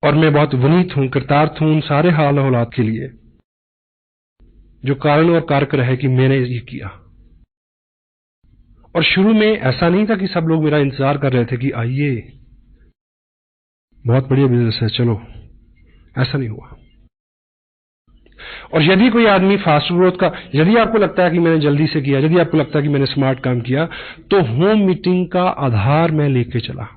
और मैं बहुत विनीत हूं, कृतार्थ हूं उन सारे हाल हालात के लिए जो कारण और कारक रहे कि मैंने ये किया। और शुरू में ऐसा नहीं था कि सब लोग मेरा इंतजार कर रहे थे कि आइए बहुत बढ़िया बिजनेस है चलो, ऐसा नहीं हुआ। और यदि कोई आदमी फास्ट ग्रोथ का, यदि आपको लगता है कि मैंने जल्दी से किया, यदि आपको लगता है कि मैंने स्मार्ट काम किया, तो होम मीटिंग का आधार मैं लेके चला।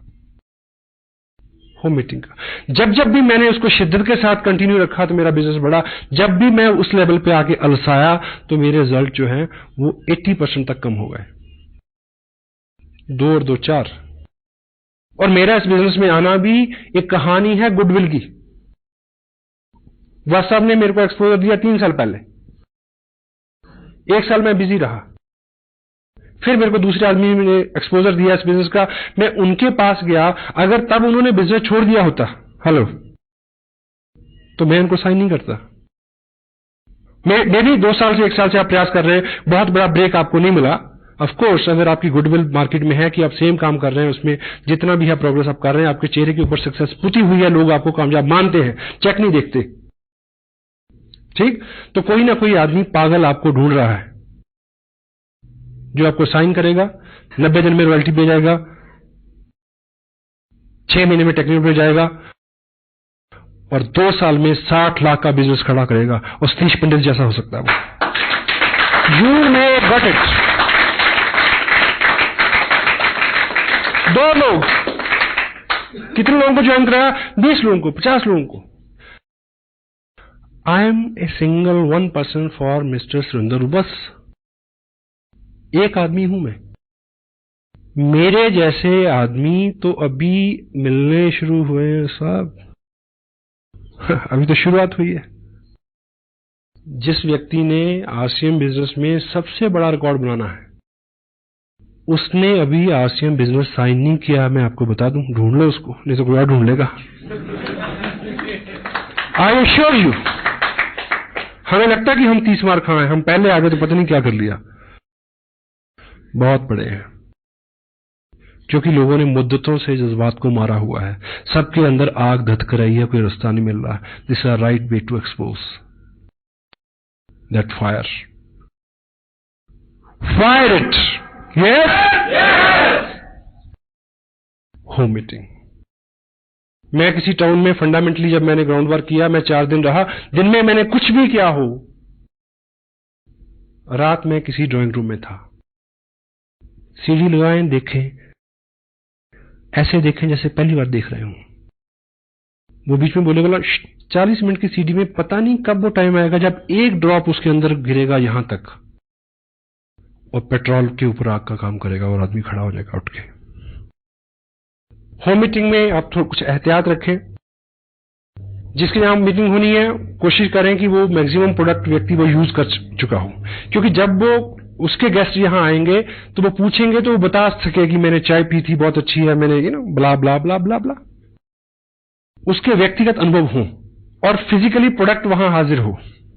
होम मीटिंग का जब जब भी मैंने उसको शिद्दत के साथ कंटिन्यू रखा तो मेरा बिजनेस बढ़ा। जब भी मैं उस लेवल पे आके अलसाया तो मेरे रिजल्ट जो हैं वो 80% तक कम हो गए। 2 और 2 4। और मेरा इस बिजनेस में आना भी एक कहानी है गुडविल की। वह साहब ने मेरे को एक्सपोजर दिया 3 साल पहले। 1 साल मैं बिजी रहा, फिर मेरे को दूसरे आदमी ने एक्सपोजर दिया इस बिजनेस का, मैं उनके पास गया। अगर तब उन्होंने बिजनेस छोड़ दिया होता, हेलो, तो मैं उनको साइन नहीं करता। मैं भी 2 साल से 1 साल से आप प्रयास कर रहे हैं, बहुत बड़ा ब्रेक आपको नहीं मिला। ऑफ कोर्स अगर आपकी गुडविल मार्केट में है कि आप सेम काम कर रहे हैं, उसमें जितना भी है प्रोग्रेस आप कर रहे हैं, आपके चेहरे के ऊपर सक्सेस पुती हुई है, लोग आपको कामयाब मानते हैं, चेक नहीं देखते, ठीक। तो कोई ना कोई आदमी पागल आपको ढूंढ रहा है जो आपको साइन करेगा, 90 दिन में रॉयल्टी पे जाएगा, 6 महीने में टेक्निकल पे जाएगा और 2 साल में 60 लाख का बिजनेस खड़ा करेगा और सतीश पंडित जैसा हो सकता है वो। You may got it. 2 लोग, कितने लोगों को ज्वाइन कराया? 20 लोगों को, 50 लोगों को। I am a single 1 person for mister Surendra. बस एक आदमी हूं मैं। मेरे जैसे आदमी तो अभी मिलने शुरू हुए हैं साहब। अभी तो शुरुआत हुई है। जिस व्यक्ति ने आरसीएम बिजनेस में सबसे बड़ा रिकॉर्ड बनाना है, उसने अभी आरसीएम बिजनेस साइन नहीं किया। मैं आपको बता दूं, ढूंढ लो उसको, नहीं तो कोई और ढूंढ लेगा। I assure you. हमें लगता है कि हम 30 मार खाए, हम पहले आगे तो पता नहीं क्या कर लिया। बहुत बड़े हैं, क्योंकि लोगों ने मुद्दतों से जज्बात को मारा हुआ है। सबके अंदर आग धधक रही है, कोई रास्ता नहीं मिल रहा। This are right way to expose that fire. Fire it. Yes. Home meeting. मैं किसी टाउन में फंडामेंटली जब मैंने ग्राउंड वर्क किया, मैं 4 दिन रहा। दिन में मैंने कुछ भी किया हो, रात में किसी ड्राइंग रूम में था। सीढ़ी लगाएं, देखें, ऐसे देखें जैसे पहली बार देख रहे हो। वो बीच में बोलेगा 40 मिनट की सीढ़ी में पता नहीं कब वो टाइम आएगा जब एक ड्रॉप उसके अंदर गिरेगा यहां तक, और पेट्रोल के ऊपर आग का काम करेगा और आदमी खड़ा हो जाएगा उठ के। होम मीटिंग में आप थोड़ा कुछ एहतियात रखें। जिसके यहां मीटिंग होनी है, कोशिश करें कि वो मैक्सिमम प्रोडक्ट व्यक्ति वो यूज कर चुका हो, क्योंकि जब वो उसके गेस्ट यहां आएंगे तो वो पूछेंगे तो वो बता सके कि मैंने चाय पी थी, बहुत अच्छी है, मैंने ब्ला ब्ला ब्ला ब्ला ब्ला। उसके व्यक्तिगत अनुभव हो और फिजिकली प्रोडक्ट वहां हाजिर हो,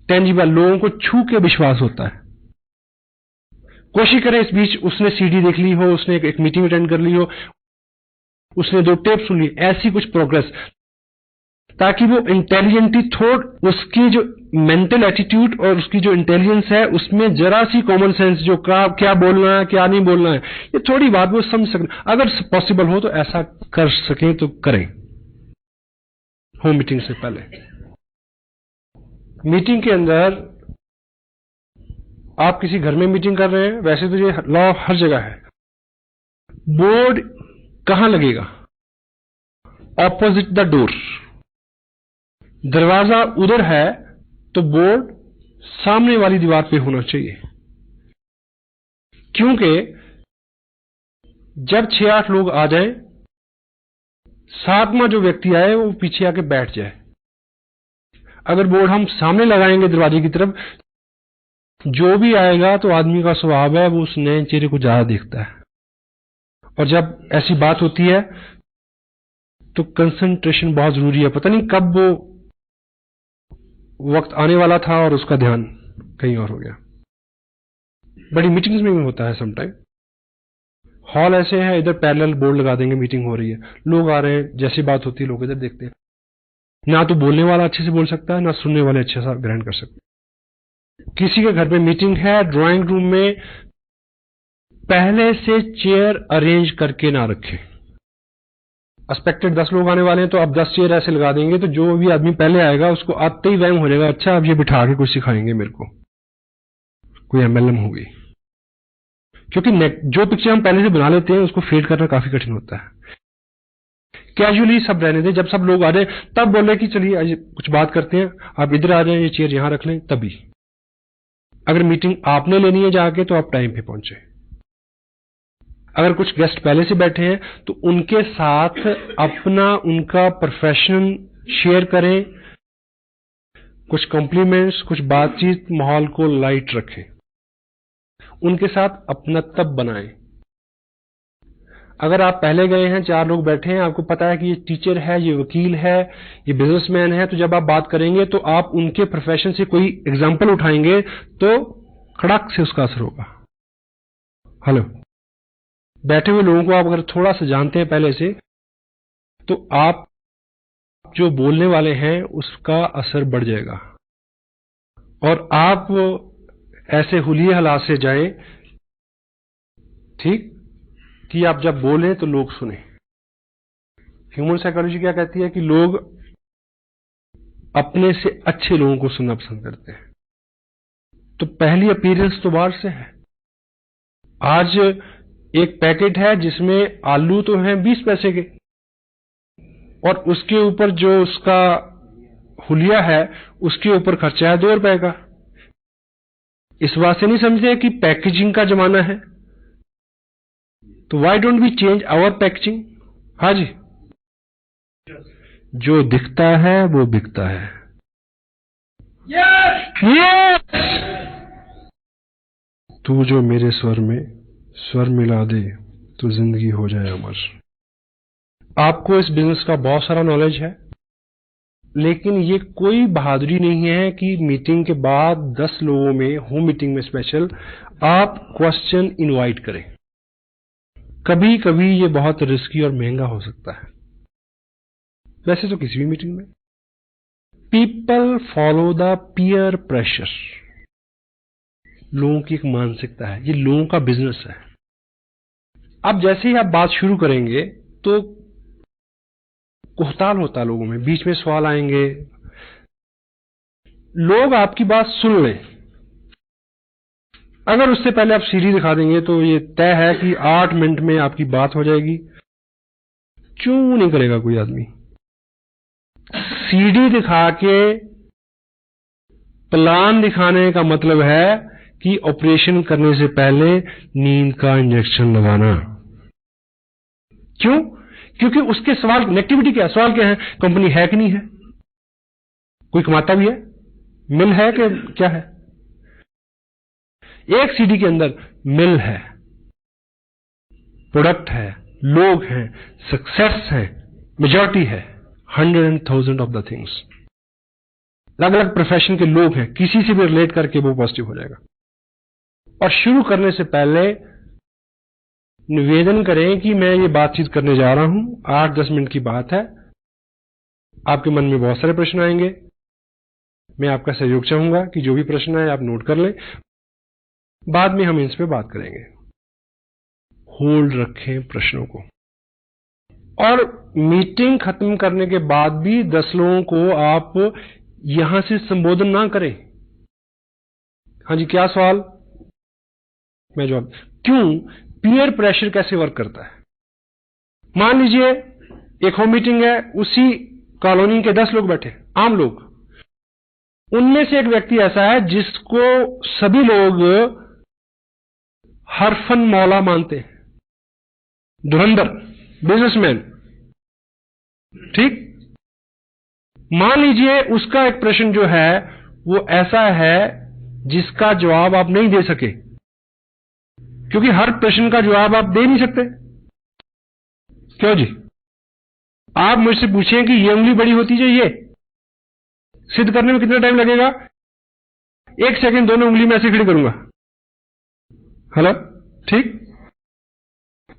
टेंजिबल, लोगों को छू के विश्वास होता है। कोशिश करें इस बीच उसने सीडी देख ली हो, उसने एक मीटिंग अटेंड कर ली हो, उसने 2 टेप सुन ली, ऐसी कुछ प्रोग्रेस, ताकि वो इंटेलिजेंटली थोड़ा, उसकी जो मेंटल एटीट्यूड और उसकी जो इंटेलिजेंस है उसमें जरा सी कॉमन सेंस, जो क्या बोलना है क्या नहीं बोलना है, ये थोड़ी बात वो समझ सकें। अगर पॉसिबल हो तो ऐसा कर सकें तो करें होम मीटिंग से पहले। मीटिंग के अंदर आप किसी घर में मीटिंग कर रहे हैं, वैसे तो ये लॉ हर जगह है। बोर्ड कहां लगेगा? Opposite the door. दरवाजा उधर है तो बोर्ड सामने वाली दीवार पे होना चाहिए, क्योंकि जब 6-8 लोग आ जाएं, 7वां जो व्यक्ति आए वो पीछे आके बैठ जाए। अगर बोर्ड हम सामने लगाएंगे दरवाजे की तरफ, जो भी आएगा तो आदमी का स्वभाव है वो उस नए चेहरे को ज्यादा देखता है, और जब ऐसी बात होती है तो कंसंट्रेशन बहुत जरूरी है। पता नहीं कब वो वक्त आने वाला था और उसका ध्यान कहीं और हो गया। बड़ी मीटिंग्स में भी होता है समटाइम। हॉल ऐसे है, इधर पैरेलल बोर्ड लगा देंगे, मीटिंग हो रही है, लोग आ रहे हैं, जैसी बात होती है लोग इधर देखते हैं। ना तो बोलने वाला अच्छे से बोल सकता है, ना सुनने वाले अच्छे से ग्रहण कर सकते हैं। किसी के घर में मीटिंग है, ड्राइंग रूम में पहले से चेयर अरेंज करके ना रखें। एक्सपेक्टेड 10 लोग आने वाले हैं तो अब 10 चेयर ऐसे लगा देंगे तो जो भी आदमी पहले आएगा उसको आते ही वहम हो जाएगा, अच्छा अब ये बिठा के कुछ सिखाएंगे मेरे को, कोई एमएलएम होगी। क्योंकि जो पिक्चर हम पहले से बना लेते हैं उसको फेड करना काफी कठिन होता है। कैजुअली सब रहने दें, जब सब लोग आ जाए तब बोले कि चलिए कुछ बात करते हैं, आप इधर आ जाए, ये चेयर यहां रख लें, तभी। अगर मीटिंग आपने लेनी है जाके तो आप टाइम पे पहुंचे। अगर कुछ गेस्ट पहले से बैठे हैं तो उनके साथ अपना उनका प्रोफेशन शेयर करें, कुछ कॉम्प्लीमेंट्स, कुछ बातचीत, माहौल को लाइट रखें, उनके साथ अपनत्व बनाएं। अगर आप पहले गए हैं, 4 लोग बैठे हैं, आपको पता है कि ये टीचर है, ये वकील है, ये बिजनेसमैन है, तो जब आप बात करेंगे तो आप उनके प्रोफेशन से कोई एग्जाम्पल उठाएंगे तो खड़क से उसका असर होगा। हेलो, बैठे हुए लोगों को आप अगर थोड़ा सा जानते हैं पहले से तो आप जो बोलने वाले हैं उसका असर बढ़ जाएगा और आप ऐसे हुलिये हालात से जाएं, ठीक, कि आप जब बोलें तो लोग सुने। ह्यूमन साइकोलॉजी क्या कहती है कि लोग अपने से अच्छे लोगों को सुनना पसंद करते हैं। तो पहली अपीयरेंस तो बाहर से है। आज एक पैकेट है जिसमें आलू तो हैं 20 पैसे के और उसके ऊपर जो उसका हुलिया है उसके ऊपर खर्चा है 2 रुपए का। इस बात से नहीं समझते कि पैकेजिंग का जमाना है, तो why don't we change our packaging. हाँ जी, जो दिखता है वो बिकता है। yes! तू जो मेरे स्वर में स्वर मिला दे तो जिंदगी हो जाए अमर। आपको इस बिजनेस का बहुत सारा नॉलेज है, लेकिन ये कोई बहादुरी नहीं है कि मीटिंग के बाद 10 लोगों में, होम मीटिंग में स्पेशल, आप क्वेश्चन इनवाइट करें। कभी कभी ये बहुत रिस्की और महंगा हो सकता है, वैसे तो किसी भी मीटिंग में। People follow the peer pressure. लोगों की एक मानसिकता है, ये लोगों का बिजनेस है। अब जैसे ही आप बात शुरू करेंगे तो कोहताल होता है लोगों में, बीच में सवाल आएंगे, लोग आपकी बात सुन लें। अगर उससे पहले आप सीढ़ी दिखा देंगे तो ये तय है कि 8 मिनट में आपकी बात हो जाएगी। क्यों नहीं करेगा कोई आदमी? सीढ़ी दिखा के प्लान दिखाने का मतलब है कि ऑपरेशन करने से पहले नींद का इंजेक्शन लगाना। क्यों? क्योंकि उसके सवाल नेगेटिविटी क्या है, सवाल क्या है, कंपनी है कि नहीं है, कोई कमाता भी है, मिल है कि क्या है। एक सीडी के अंदर मिल है, प्रोडक्ट है, लोग हैं, सक्सेस है, मेजॉरिटी है, 100,000 ऑफ द थिंग्स। अलग अलग प्रोफेशन के लोग हैं, किसी से भी रिलेट करके वो पॉजिटिव हो जाएगा। और शुरू करने से पहले निवेदन करें कि मैं ये बातचीत करने जा रहा हूं, 8-10 मिनट की बात है, आपके मन में बहुत सारे प्रश्न आएंगे, मैं आपका सहयोग चाहूंगा कि जो भी प्रश्न आए आप नोट कर लें, बाद में हम इस पे बात करेंगे। होल्ड रखें प्रश्नों को, और मीटिंग खत्म करने के बाद भी 10 लोगों को आप यहां से संबोधन ना करें। हाँ जी, क्या सवाल? मैं जवाब। क्यों? पीयर प्रेशर कैसे वर्क करता है? मान लीजिए एक होम मीटिंग है, उसी कॉलोनी के 10 लोग बैठे, आम लोग, उनमें से एक व्यक्ति ऐसा है जिसको सभी लोग हरफन मौला मानते हैं, धुरंधर, बिजनेसमैन, ठीक। मान लीजिए उसका एक प्रश्न जो है वो ऐसा है जिसका जवाब आप नहीं दे सके, क्योंकि हर प्रश्न का जवाब आप दे नहीं सकते। क्यों जी? आप मुझसे पूछें कि ये उंगली बड़ी होती चाहिए, सिद्ध करने में कितना टाइम लगेगा? 1 सेकंड, दोनों उंगली में ऐसे खड़ी करूंगा। हेलो, ठीक।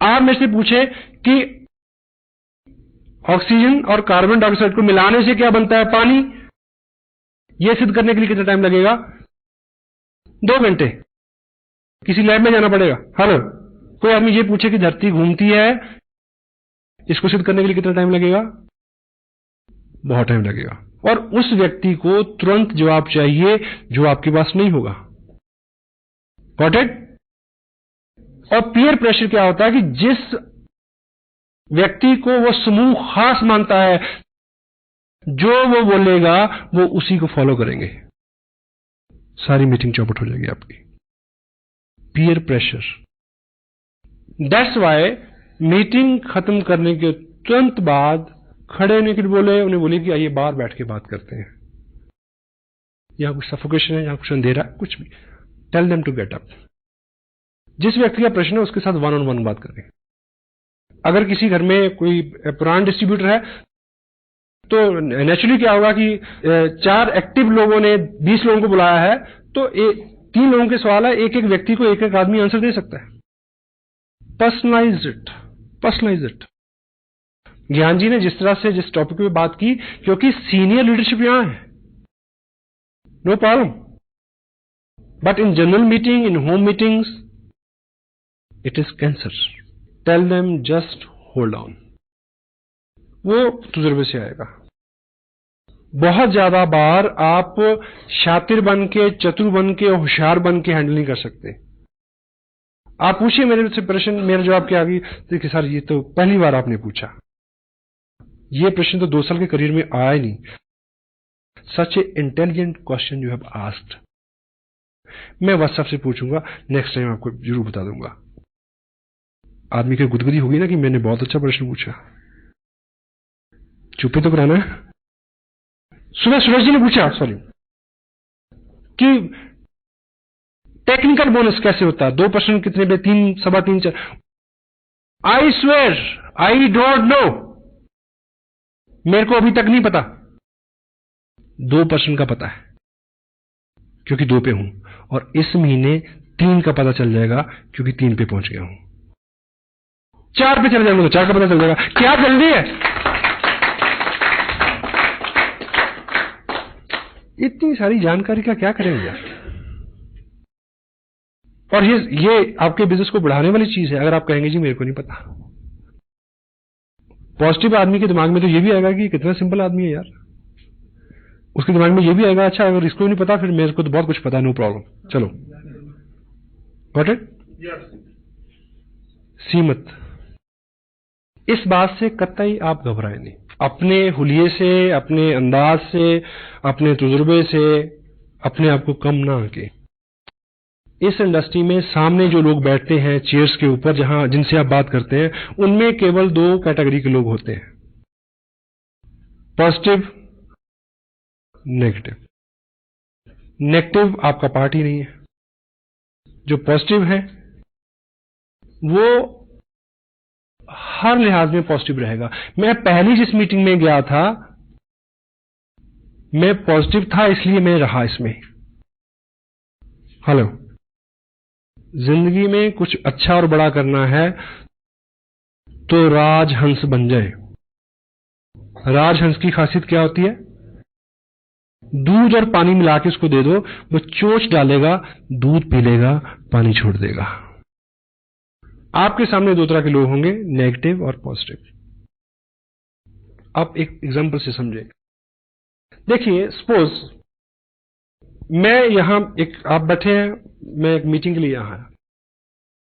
आप मुझसे पूछे कि ऑक्सीजन और कार्बन डाइऑक्साइड को मिलाने से क्या बनता है? पानी। यह सिद्ध करने के लिए कितना टाइम लगेगा? 2 घंटे। किसी लैब में जाना पड़ेगा। हेलो, कोई आदमी ये पूछे कि धरती घूमती है, इसको सिद्ध करने के लिए कितना टाइम लगेगा? बहुत टाइम लगेगा। और उस व्यक्ति को तुरंत जवाब चाहिए जो आपके पास नहीं होगा। Got it? और पीयर प्रेशर क्या होता है कि जिस व्यक्ति को वो समूह खास मानता है, जो वो बोलेगा वो उसी को फॉलो करेंगे। सारी मीटिंग चौपट हो जाएगी आपकी। Peer pressure. That's why meeting खत्म करने के तुरंत बाद खड़े होने के लिए बोले, उन्हें बोले कि आइए बाहर बैठ के बात करते हैं। यहां कुछ सफोकेशन है, यहां कुछ अंधेरा, कुछ भी। Tell them to get up. जिस व्यक्ति का प्रश्न है उसके साथ 1-on-1 बात करें। अगर किसी घर में कोई पुराना डिस्ट्रीब्यूटर है तो नेचुरली क्या होगा कि 4 एक्टिव लोगों ने 20 लोगों को बुलाया है, तो 3 लोगों के सवाल है, एक एक व्यक्ति को एक एक आदमी आंसर दे सकता है। Personalize it, personalize it. Gyan ji ने जिस तरह से जिस टॉपिक पे बात की, क्योंकि सीनियर लीडरशिप यहां है, no problem. But in general meeting, in home meetings, it is cancer. Tell them just hold on. वो तजुर्बे से आएगा। बहुत ज्यादा बार आप शातिर बन के, चतुर बन के, होशियार बन के हैंडल नहीं कर सकते। आप पूछिए मेरे से प्रश्न, मेरा जवाब क्या आ गई? देखिए सर, ये तो पहली बार आपने पूछा, ये प्रश्न तो 2 साल के करियर में आया ही नहीं। Such a intelligent question you have asked. मैं व्हाट्सएप से पूछूंगा, नेक्स्ट टाइम आपको जरूर बता दूंगा। आदमी की गुदगुदी होगी ना कि मैंने बहुत अच्छा प्रश्न पूछा। चुप्पी तो कराना है। सुबह सूरज जी ने पूछा, सॉरी, कि टेक्निकल बोनस कैसे होता है? 2 प्रश्न कितने पे? 3, सवा 3, 4। I swear I don't know. मेरे को अभी तक नहीं पता। 2 प्रश्न का पता है क्योंकि 2 पे हूं, और इस महीने 3 का पता चल जाएगा क्योंकि 3 पे पहुंच गया हूं। 4 पे चल जाएंगे तो 4 का पता चल जाएगा। क्या जल्दी है? इतनी सारी जानकारी का क्या करेंगे यार? और ये आपके बिजनेस को बढ़ाने वाली चीज है। अगर आप कहेंगे जी मेरे को नहीं पता, पॉजिटिव आदमी के दिमाग में तो ये भी आएगा कि कितना सिंपल आदमी है यार। उसके दिमाग में ये भी आएगा, अच्छा अगर इसको नहीं पता फिर मेरे को तो बहुत कुछ पता है, नो प्रॉब्लम, चलो। Got it? सीमत। इस बात से कतई आप घबराए नहीं। अपने हुलिये से, अपने अंदाज से, अपने तजुर्बे से अपने आप को कम ना आके। इस इंडस्ट्री में सामने जो लोग बैठते हैं चेयर्स के ऊपर, जहां जिनसे आप बात करते हैं, उनमें केवल 2 कैटेगरी के लोग होते हैं, पॉजिटिव, नेगेटिव। नेगेटिव आपका पार्ट ही नहीं है। जो पॉजिटिव है वो हर लिहाज में पॉजिटिव रहेगा। मैं पहली जिस मीटिंग में गया था, मैं पॉजिटिव था इसलिए मैं रहा इसमें। हेलो, जिंदगी में कुछ अच्छा और बड़ा करना है तो राजहंस बन जाए। राजहंस की खासियत क्या होती है? दूध और पानी मिला के उसको दे दो, वो चोंच डालेगा, दूध पी लेगा, पानी छोड़ देगा। आपके सामने 2 तरह के लोग होंगे, नेगेटिव और पॉजिटिव। आप एक एग्जांपल से समझे। देखिए, सपोज मैं यहां आप बैठे हैं, मैं एक मीटिंग के लिए यहां आया।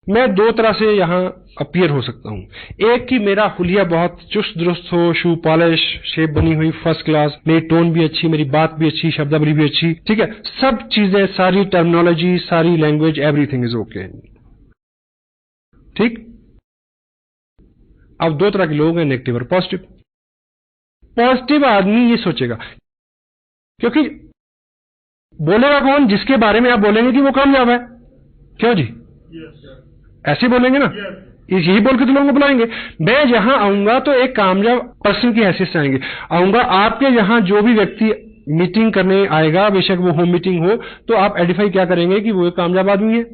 मैं 2 तरह से यहां अपीयर हो सकता हूं। एक कि मेरा हुलिया बहुत चुस्त दुरुस्त हो, शू पॉलिश, शेप बनी हुई फर्स्ट क्लास, मेरी टोन भी अच्छी, मेरी बात भी अच्छी, शब्दावली भी अच्छी, ठीक है, सब चीजें, सारी टर्मिनोलॉजी, सारी लैंग्वेज, एवरीथिंग इज ओके। ठीक। अब 2 तरह के लोग हैं, नेगेटिव और पॉजिटिव। पॉजिटिव आदमी ये सोचेगा, क्योंकि बोलेगा कौन? जिसके बारे में आप बोलेंगे कि वो कामयाब है। क्यों जी? ऐसे बोलेंगे ना, यही बोल के तो लोगों को बुलाएंगे। मैं जहां आऊंगा तो एक कामयाब पर्सन की हैसियत से आऊंगा। आपके यहां जो भी व्यक्ति मीटिंग करने आएगा, बेशक वो होम मीटिंग हो, तो आप आइडेंटिफाई क्या करेंगे कि वो एक कामयाब आदमी है।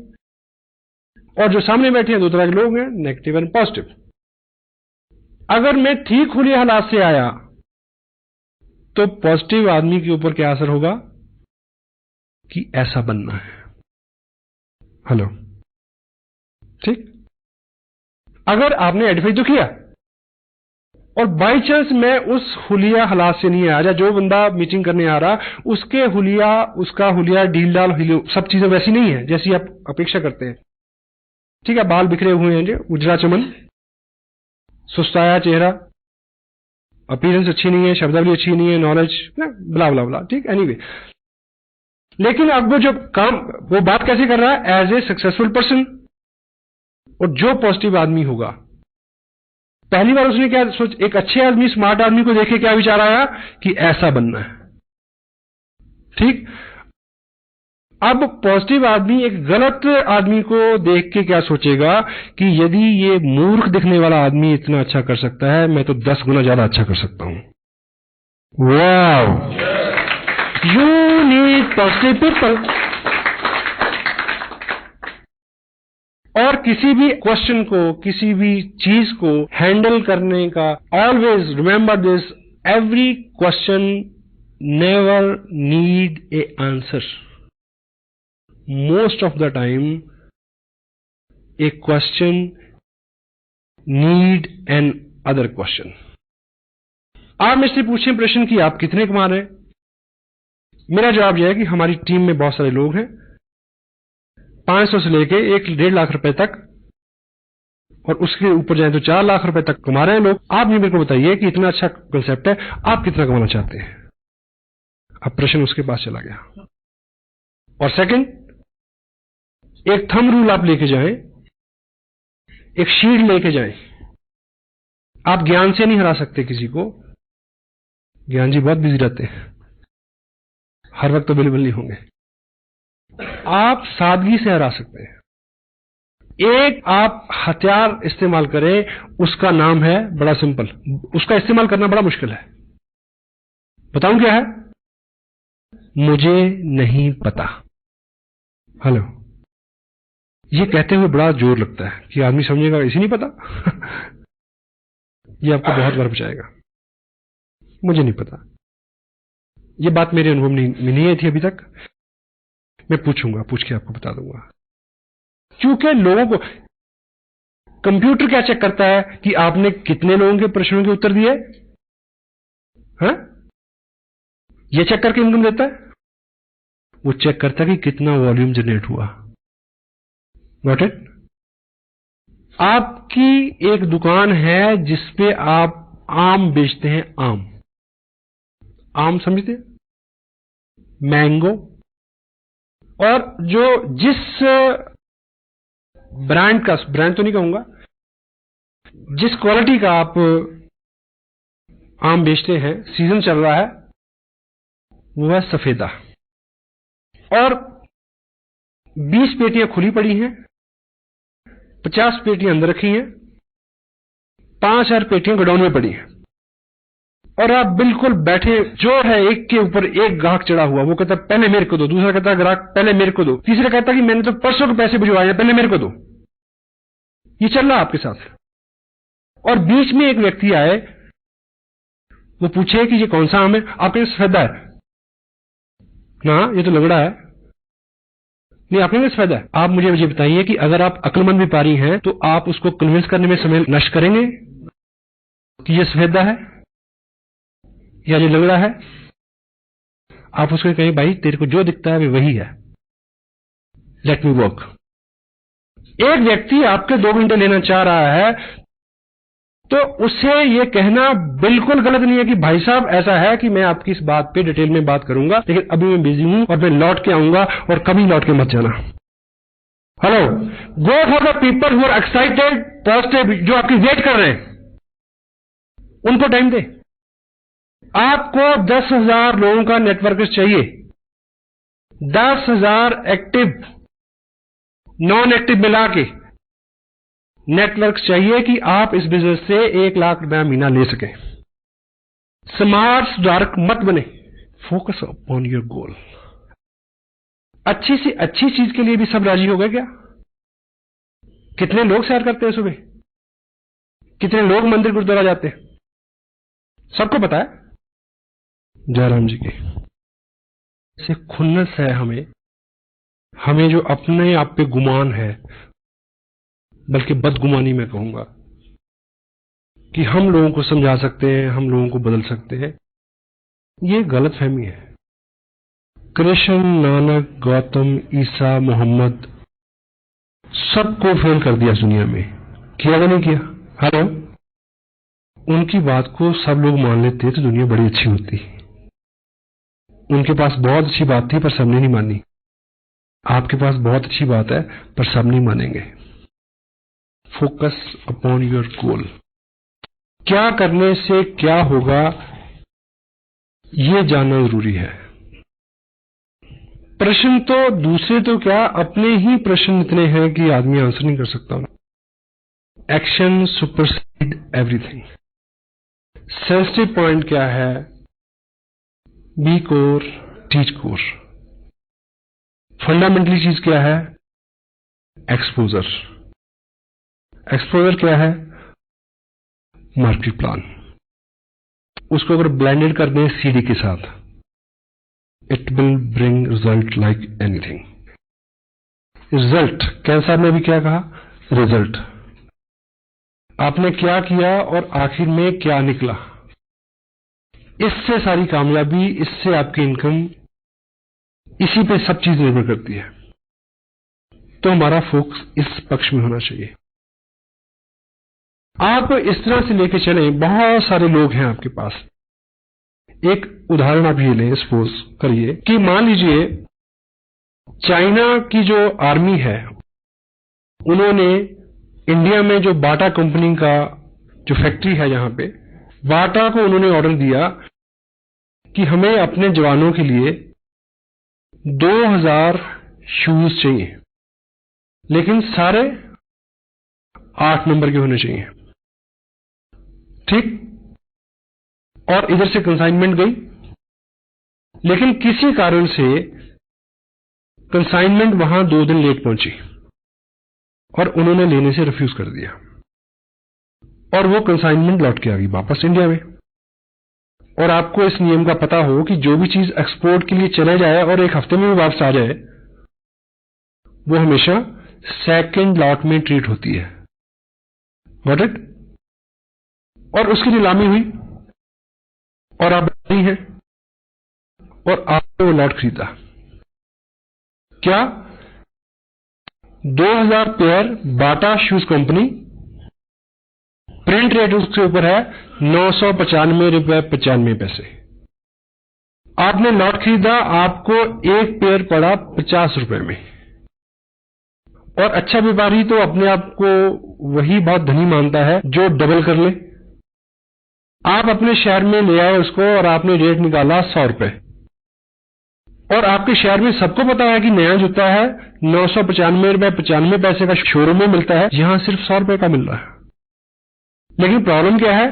और जो सामने बैठे हैं 2 तरह के लोग हैं, नेगेटिव एंड पॉजिटिव। अगर मैं ठीक हुलिया हालात से आया तो पॉजिटिव आदमी के ऊपर क्या असर होगा कि ऐसा बनना है। हेलो, ठीक। अगर आपने आइडेंटिफाई तो किया और बाई चांस मैं उस हुलिया हालात से नहीं आया, जो बंदा मीटिंग करने आ रहा उसका हुलिया डील डाल सब चीजें वैसी नहीं है जैसी आप अपेक्षा करते हैं, ठीक है। बाल बिखरे हुए हैं, उजला चमन, सुस्ताया चेहरा, अपीयरेंस अच्छी नहीं है, शब्दावली अच्छी नहीं है, नॉलेज ब्ला ब्ला ब्ला, ठीक। एनीवे, लेकिन अब वो बात कैसे कर रहा है एज ए सक्सेसफुल पर्सन। और जो पॉजिटिव आदमी होगा, पहली बार उसने क्या एक अच्छे आदमी, स्मार्ट आदमी को देखे क्या विचार आया कि ऐसा बनना है, ठीक। अब पॉजिटिव आदमी एक गलत आदमी को देख के क्या सोचेगा कि यदि ये मूर्ख दिखने वाला आदमी इतना अच्छा कर सकता है, मैं तो 10 गुना ज्यादा अच्छा कर सकता हूं। Wow, you need positive people. और किसी भी क्वेश्चन को, किसी भी चीज को हैंडल करने का, always remember this, every question never need A answer. Most of the time a question need an other question। आप मुझसे पूछें प्रश्न कि आप कितने कमा रहे हैं, मेरा जवाब यह है कि हमारी टीम में बहुत सारे लोग हैं, 500 से लेके 1-1.5 लाख रुपए तक, और उसके ऊपर जाए तो 4 लाख रुपए तक कमा रहे हैं लोग। आप मेरे को बताइए कि इतना अच्छा कंसेप्ट है, आप कितना कमाना चाहते हैं। अब प्रश्न उसके पास चला गया। और सेकंड, एक थंब रूल आप लेके जाएं, एक शीट लेके जाएं। आप ज्ञान से नहीं हरा सकते किसी को, ज्ञान जी बहुत बिजी रहते हैं, हर वक्त अवेलेबल नहीं होंगे। आप सादगी से हरा सकते हैं। एक आप हथियार इस्तेमाल करें, उसका नाम है, बड़ा सिंपल, उसका इस्तेमाल करना बड़ा मुश्किल है। बताऊं क्या है? मुझे नहीं पता। हेलो, ये कहते हुए बड़ा जोर लगता है कि आदमी समझेगा इसे नहीं पता। ये आपको बहुत बार बचाएगा। मुझे नहीं पता, ये बात मेरे अनुभव में नहीं आई थी अभी तक, मैं पूछूंगा, पूछ के आपको बता दूंगा। क्योंकि लोगों को कंप्यूटर क्या चेक करता है कि आपने कितने लोगों के प्रश्नों के उत्तर दिए, हाँ? ये चेक करके इनकम देता है। वो चेक करता है कि कितना वॉल्यूम जनरेट हुआ। Got it? आपकी एक दुकान है जिसपे आप आम बेचते हैं, आम समझते हैं, मैंगो, और जो जिस ब्रांड का, ब्रांड तो नहीं कहूंगा, जिस क्वालिटी का आप आम बेचते हैं, सीजन चल रहा है, वो है सफेदा। और 20 पेटियां खुली पड़ी हैं, 50 पेटियां अंदर रखी हैं, 5000 पेटियां गोडाउन में पड़ी हैं, और आप बिल्कुल बैठे, जो है एक के ऊपर एक ग्राहक चढ़ा हुआ, वो कहता पहले मेरे को दो, दूसरा कहता ग्राहक पहले मेरे को दो, तीसरा कहता कि मैंने तो परसों के पैसे भिजवाए हैं, पहले मेरे को दो। ये चल रहा आपके साथ। और बीच में एक व्यक्ति आए, वो पूछे कि ये कौन सा आम है, आपके सफेदा है ना, ये तो लगड़ा है, नहीं आपके सफेदा है। आप मुझे बताइए कि अगर आप अक्लमंद व्यापारी हैं तो आप उसको कन्विंस करने में समय नष्ट करेंगे कि ये सफेदा है या ये लगड़ा है? आप उसको कहें भाई तेरे को जो दिखता है वही है, लेट मी वर्क। एक व्यक्ति आपके 2 घंटे लेना चाह रहा है तो उससे ये कहना बिल्कुल गलत नहीं है कि भाई साहब ऐसा है कि मैं आपकी इस बात पे डिटेल में बात करूंगा, लेकिन अभी मैं बिजी हूं और मैं लौट के आऊंगा, और कभी लौट के मत जाना। Hello, go for the people who are excited, positive, जो आपकी वेट कर रहे हैं, उनको टाइम दे। आपको 10,000 लोगों का नेटवर्क चाहिए, 10,000 एक्टिव नॉन एक्टिव मिला के नेटवर्क चाहिए कि आप इस बिजनेस से 1 लाख रुपया महीना ले सकें। स्मार्ट सुधारक मत बने, फोकस अपॉन योर गोल। अच्छी सी अच्छी चीज के लिए भी सब राजी हो गए क्या? कितने लोग सैर करते हैं सुबह? कितने लोग मंदिर गुरुद्वारा जाते हैं? सबको पता है। जयराम जी की से खुन्नस है हमें जो अपने आप पे गुमान है, बल्कि बदगुमानी मैं कहूंगा, कि हम लोगों को समझा सकते हैं, हम लोगों को बदल सकते हैं, ये गलतफहमी है। कृष्ण, नानक, गौतम, ईसा, मोहम्मद सबको फेल कर दिया दुनिया में, किया या नहीं किया? हेलो, उनकी बात को सब लोग मान लेते तो दुनिया बड़ी अच्छी होती। उनके पास बहुत अच्छी बात थी पर सबने नहीं मानी। आपके पास बहुत अच्छी बात है पर सब नहीं मानेंगे। Focus upon your goal. क्या करने से क्या होगा ये जानना जरूरी है। प्रश्न तो दूसरे तो क्या, अपने ही प्रश्न इतने हैं कि आदमी आंसर नहीं कर सकता। Action supersede everything. Sensitive point क्या है? Be core, teach core. Fundamentally चीज क्या है? एक्सपोजर। एक्सपोजर क्या है? Market plan. उसको अगर ब्लेंडेड कर दें सीडी के साथ, it will bring result like anything. Result, cancer ने भी क्या कहा? रिजल्ट। आपने क्या किया और आखिर में क्या निकला, इससे सारी कामयाबी, इससे आपकी इनकम, इसी पे सब चीज निर्भर करती है। तो हमारा फोकस इस पक्ष में होना चाहिए। आप इस तरह से लेके चलें, बहुत सारे लोग हैं आपके पास। एक उदाहरण आप ये लें, सपोज करिए कि मान लीजिए चाइना की जो आर्मी है, उन्होंने इंडिया में जो बाटा कंपनी का जो फैक्ट्री है, यहां पे बाटा को उन्होंने ऑर्डर दिया कि हमें अपने जवानों के लिए 2000 शूज चाहिए, लेकिन सारे 8 नंबर के होने चाहिए। ठीक? और इधर से कंसाइनमेंट गई, लेकिन किसी कारण से कंसाइनमेंट वहां 2 दिन लेट पहुंची और उन्होंने लेने से रिफ्यूज कर दिया, और वो कंसाइनमेंट लौट के आ गई वापस इंडिया में। और आपको इस नियम का पता हो कि जो भी चीज एक्सपोर्ट के लिए चले जाए और 1 हफ्ते में भी वापस आ जाए, वो हमेशा सेकंड लॉट में ट्रीट होती है। Got it? और उसकी नीलामी हुई और आप बड़ी हैं और आपने वो लॉट खरीदा। क्या? 2000 पेयर बाटा शूज कंपनी, प्रिंट रेट उसके ऊपर है 995 रुपए 95 पैसे। आपने लॉट खरीदा, आपको एक पेयर पड़ा 50 रुपए में। और अच्छा व्यापारी तो अपने आप को वही बहुत धनी मानता है जो डबल कर ले। आप अपने शहर में ले आए उसको और आपने रेट निकाला 100 रुपए, और आपके शहर में सबको पता है कि नया जूता है 995 रुपए 95 पैसे का शोरूम में मिलता है, यहां सिर्फ 100 रुपए का मिल रहा है। लेकिन प्रॉब्लम क्या है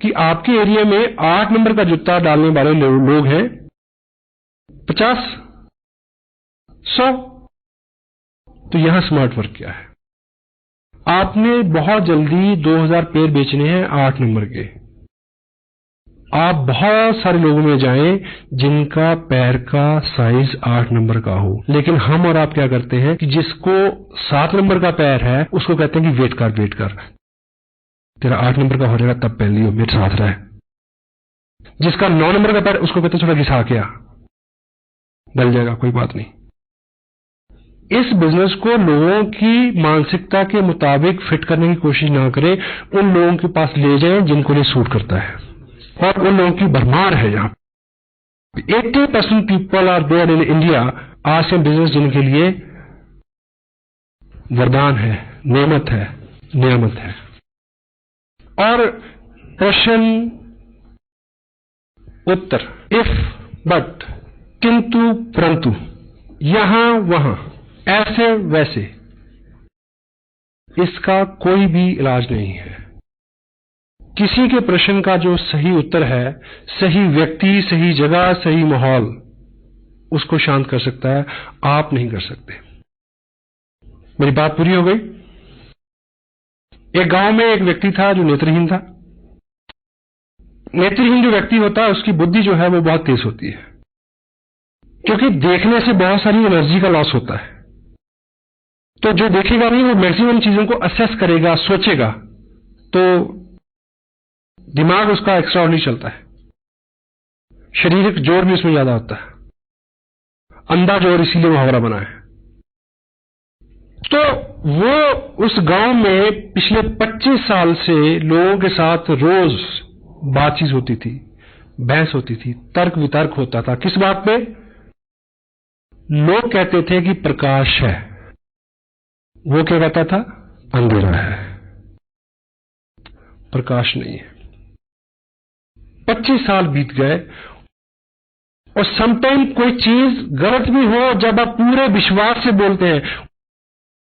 कि आपके एरिया में 8 नंबर का जूता डालने वाले लोग हैं 50, 100। तो यहां स्मार्ट वर्क क्या है? आपने बहुत जल्दी 2000 पेयर बेचने हैं 8 नंबर के। आप बहुत सारे लोगों में जाएं जिनका पैर का साइज 8 नंबर का हो, लेकिन हम और आप क्या करते हैं कि जिसको 7 नंबर का पैर है उसको कहते हैं कि वेट कर, तेरा 8 नंबर का हो जाएगा तब पहन लियो, मेरे साथ रहे। जिसका 9 नंबर का पैर, उसको कहते हैं थोड़ा घिसा के आ, डल जाएगा, कोई बात नहीं। इस बिजनेस को लोगों की मानसिकता के मुताबिक फिट करने की कोशिश ना करें, उन लोगों के पास ले जाएं जिनको ये सूट करता है, और उन लोगों की भरमार है। यहाँ 80% people are there in India आज के बिजनेस जिनके लिए वरदान है, नेमत है, नियामत है। और प्रश्न उत्तर, इफ, बट, किंतु, परंतु, यहां वहां, ऐसे वैसे, इसका कोई भी इलाज नहीं है। किसी के प्रश्न का जो सही उत्तर है, सही व्यक्ति, सही जगह, सही माहौल उसको शांत कर सकता है, आप नहीं कर सकते। मेरी बात पूरी हो गई? एक गांव में एक व्यक्ति था जो नेत्रहीन था। नेत्रहीन जो व्यक्ति होता है उसकी बुद्धि जो है वो बहुत तेज होती है, क्योंकि देखने से बहुत सारी एनर्जी का लॉस होता है। तो जो देखेगा नहीं वो मैक्सिमम चीजों को असेस करेगा, सोचेगा, तो दिमाग उसका एक्स्ट्राऑर्डिनरी चलता है, शारीरिक जोर भी उसमें ज्यादा होता है, अंधा जोर, इसीलिए मुहावरा बना है। तो वो उस गांव में पिछले 25 साल से लोगों के साथ रोज बातचीत होती थी, बहस होती थी, तर्क वितर्क होता था। किस बात पे? लोग कहते थे कि प्रकाश है, वो क्या कहता था? अंधेरा है, प्रकाश नहीं है। 25 साल बीत गए और समटाइम कोई चीज गलत भी हो, जब आप पूरे विश्वास से बोलते हैं,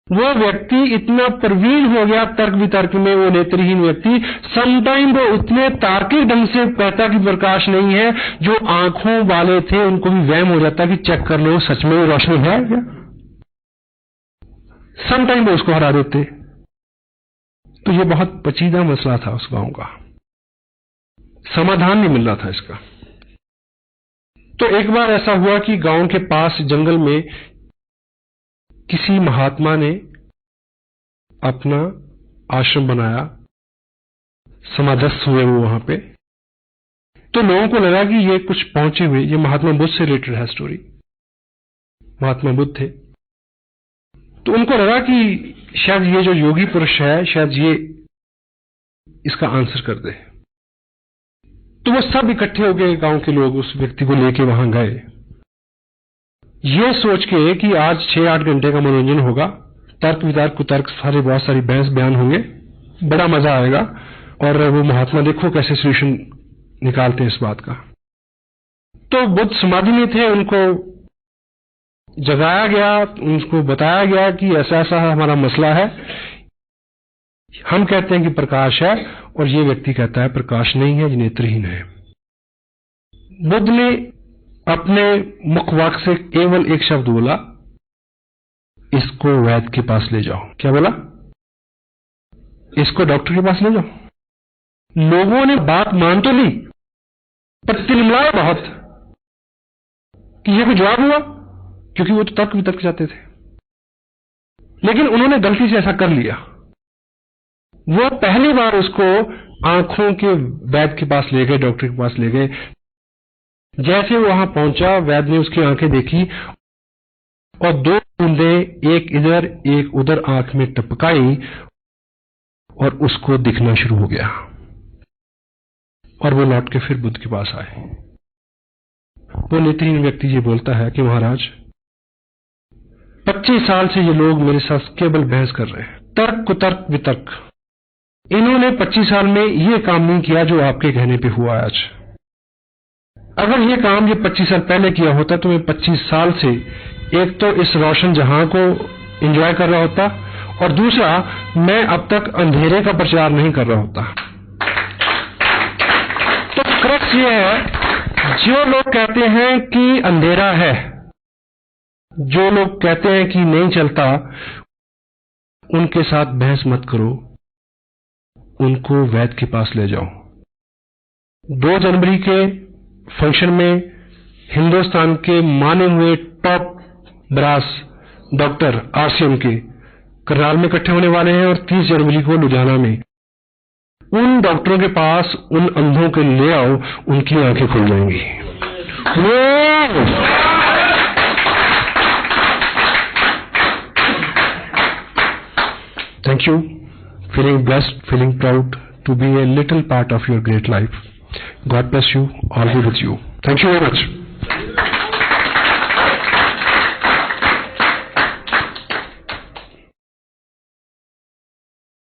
वो व्यक्ति इतना प्रवीण हो गया तर्क वितर्क में, वो नेत्रहीन व्यक्ति, समटाइम वो इतने तार्किक ढंग से कहता कि प्रकाश नहीं है, जो आंखों वाले थे उनको भी वहम हो जाता कि चेक कर लो सच में रोशनी है क्या। समटाइम वो उसको हरा देते। तो ये बहुत पेचीदा मसला था उस गांव का, समाधान नहीं मिल रहा था इसका। तो एक बार ऐसा हुआ कि गांव के पास जंगल में किसी महात्मा ने अपना आश्रम बनाया, समाधस्थ हुए वो वहां पे। तो लोगों को लगा कि ये कुछ पहुंचे हुए, ये महात्मा बुद्ध से रिलेटेड है स्टोरी, महात्मा बुद्ध थे। तो उनको लगा कि शायद ये जो योगी पुरुष है, शायद ये इसका आंसर कर दे। तो वो सब इकट्ठे हो गए, गांव के लोग उस व्यक्ति को लेके वहां गए, ये सोच के कि आज 6-8 घंटे का मनोरंजन होगा, तर्क वितर्क कुतर्क सारे, बहुत सारी बहस बयान होंगे, बड़ा मजा आएगा, और वो महात्मा देखो कैसे सोल्यूशन निकालते हैं इस बात का। तो बुद्ध समाधि में थे, उनको जगाया गया, उनको बताया गया कि ऐसा ऐसा हमारा मसला है, हम कहते हैं कि प्रकाश है और ये व्यक्ति कहता है प्रकाश नहीं है, ये नेत्रहीन है। बुद्ध ने अपने मुख वाक से केवल एक शब्द बोला, इसको वैद्य के पास ले जाओ। क्या बोला? इसको डॉक्टर के पास ले जाओ। लोगों ने बात मान तो ली, पर तिलमिलाया बहुत कि ये कोई जवाब हुआ, क्योंकि वो तो तर्क वितर्क जाते थे। लेकिन उन्होंने गलती से ऐसा कर लिया। वो पहली बार उसको आंखों के वैद्य के पास ले गए, डॉक्टर के पास ले गए। जैसे वो वहां पहुंचा, वैद्य ने उसकी आंखें देखी और 2 बूंदें एक इधर एक उधर आंख में टपकाई और उसको दिखना शुरू हो गया। और वो लौट के फिर बुद्ध के पास आए। वो नेत्रहीन व्यक्ति ये बोलता है कि महाराज, 25 साल से ये लोग मेरे साथ केवल बहस कर रहे हैं, तर्क कुतर्क वितर्क। इन्होंने 25 साल में ये काम नहीं किया जो आपके कहने पे हुआ आज। अगर ये काम ये 25 साल पहले किया होता तो मैं 25 साल से एक तो इस रोशन जहां को एंजॉय कर रहा होता, और दूसरा मैं अब तक अंधेरे का प्रचार नहीं कर रहा होता। तो क्रक्स ये है, जो लोग कहते हैं कि अंधेरा है, जो लोग कहते हैं कि नहीं चलता, उनके साथ बहस मत करो, उनको वैद्य के पास ले जाओ। 2 जनवरी के फंक्शन में हिंदुस्तान के माने हुए टॉप ब्रास डॉक्टर RCM के करनाल में इकट्ठे होने वाले हैं, और 30 जनवरी को लुधियाना में। उन डॉक्टरों के पास उन अंधों को ले आओ, उनकी आंखें खुल जाएंगी। Thank you. Feeling blessed, feeling proud to be a little part of your great life. God bless you. All be with you. Thank you very much.